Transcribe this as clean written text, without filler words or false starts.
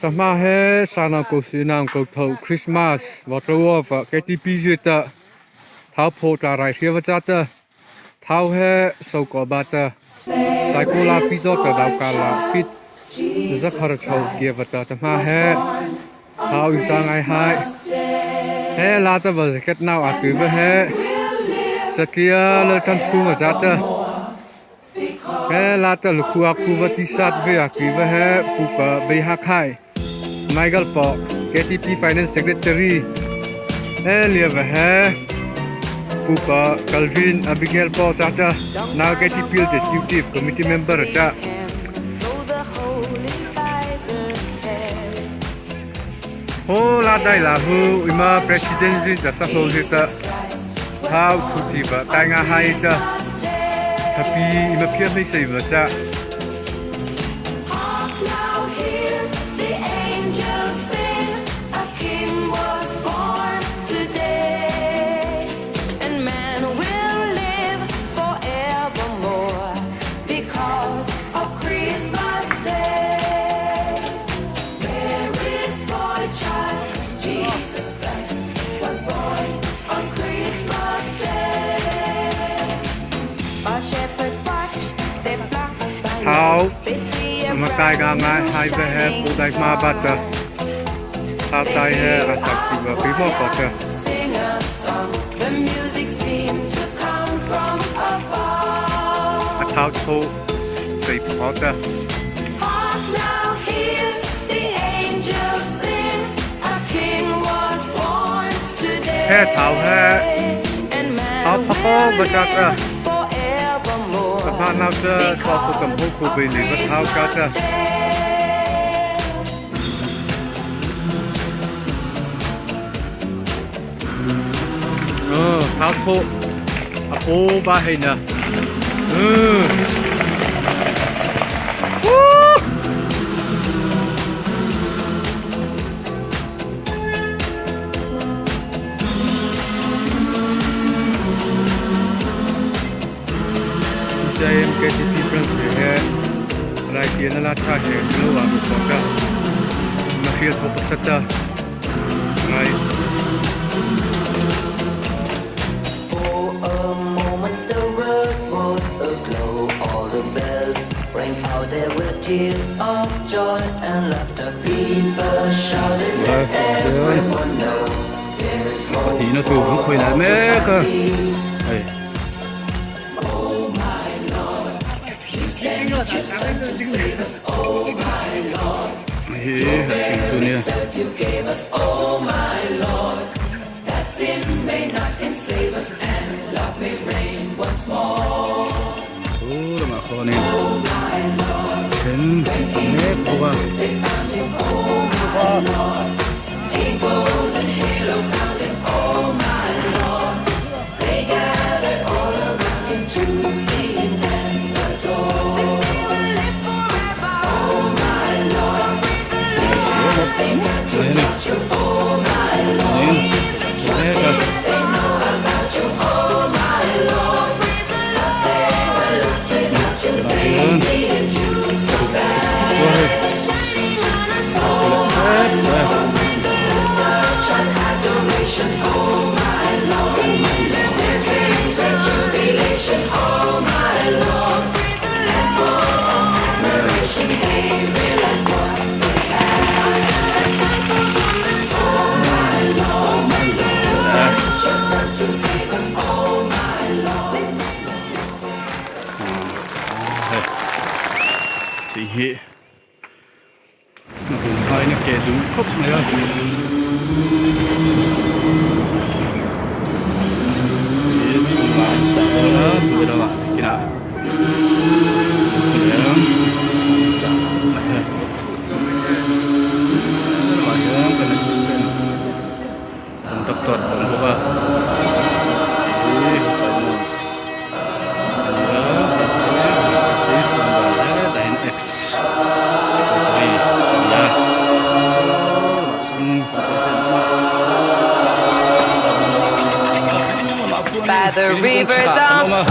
ta ma he sana ko sinang ko thau Christmas water of KTP jita thau pho ta rai hiwa cha ta thau he so ko ba ta sai ko la pi do ta dau ka la fit za khar chau ge wa ta ma he thau yu ta ngai hai he la ta ba ket now a tu ba he sakia le tan chu ma cha ta he la ta lu ku a ku wa ti sat ve a ki wa he pu pa be ha khai Michael Paul, KTP Finance Secretary, Elia Vahe, Pupa, Calvin, Abigail Paul Tata, now KTP Executive Committee Member. Oh, la dai la hu, ima Presidency the Saholita, how to Tiba, Tanga Haita, Happy, ima Pia Mesa. How Makai Ganga High Bear Budai Ma Butter How Tai Hair Attractive People Butter The music seemed to come from afar. A household Safe Potter Hark now, hear the angels sing. A king was born today. Hair Tao Hair And man How Papa will Butter live forevermore. The Panauta Sofu Kampuku Billy but how Gata household a whole bahina Same get the difference here like the another track here below our boka Mahir Popasata right The world was aglow, all the bells rang out. There were tears of joy and laughter. People shouted, let everyone know there is hope. Thì nó tù cũng khơi lại mẹ cơ. Oh my Lord, you sent to save us. Oh my Lord, your very self you gave us. Oh my Lord, that sin may not enslave us and love may reign once more. Oh mà khó nè. Oh my Lord, Đến nếp qua. they found him. Oh my Lord, a golden halo found him. Oh my Lord, they gathered all around him to see him and adore. Oh my Lord, they got to touch you. Oh my Lord, they know about you. Oh my Lord, but they were lost without you. They needed you so bad. Oh my Lord, just adoration. Oh my Lord, their faith and jubilation. Oh my Lord, and for admiration they realized what they had. Oh my Lord, your son to save us. Oh my Lord. Thì hệ nó cũng hơi nó kể đúng khúc này ơi vừa đâu ạ cái nào tập thuật của cô ba By the rivers of